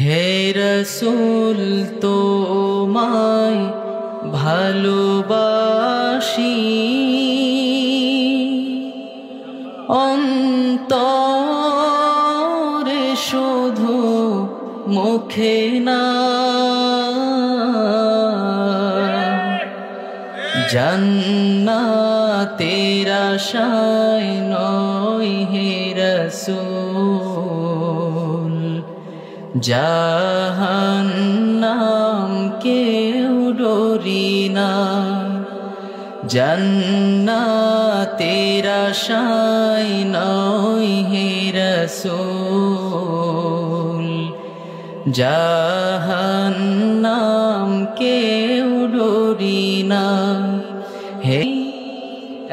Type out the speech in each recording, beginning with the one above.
হে রসূল তোমায় ভালোবাসি অন্তরে শুধু মুখে না জান্নাতের আশায় নয় হে রসূল জাহান্নাম কেউ ডরি না জান্নাতের আশায় নয় হে রসূল জাহান্নাম কেউ ডরি না। হে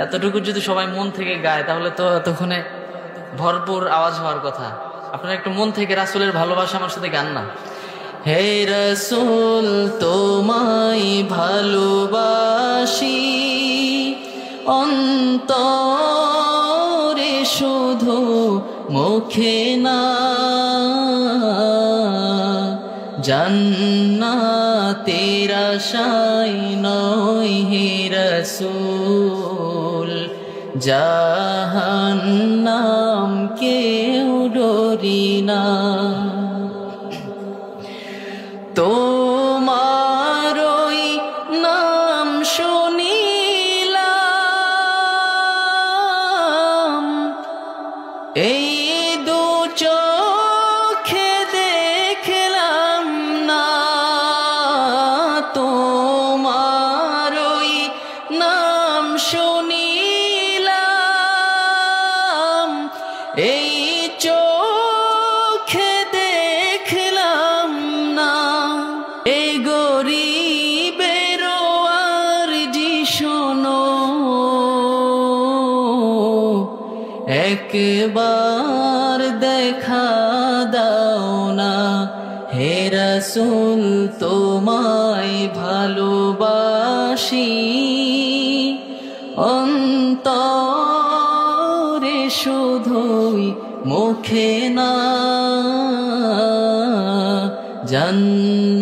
এতটুকু যদি সবাই মন থেকে গায় তাহলে তো এতক্ষণে ভরপুর আওয়াজ হওয়ার কথা। আপনারা একটু মন থেকে রাসূলের ভালোবাসা আমার সাথে গান না। হে রাসূল তোমায় ভালোবাসি অন্তরে শুধু মুখে না জান্নাতের আশায় নয় হে রাসূল জাহান্নাম কেউ ডরি না। তোমারই নাম শুনিলাম এই দু চোখে দেখলাম না তোমারই নাম শুনিলাম এই চোখে দেখলাম না এই গরিবের আরজি শোনো একবার দেখা দাও না হে রাসূল তোমায় ভালোবাসি অন্তরে শুধুই মুখে না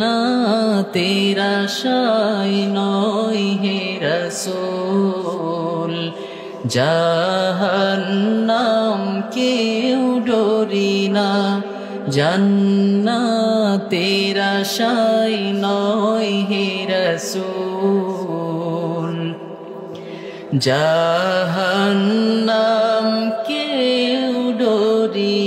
জান্নাতের আশায় নয় হে রাসূল জাহান্নাম কেউ ডরি না জান্নাতের আশায় নয় হে রাসূল জাহান্নাম কেউ ডরি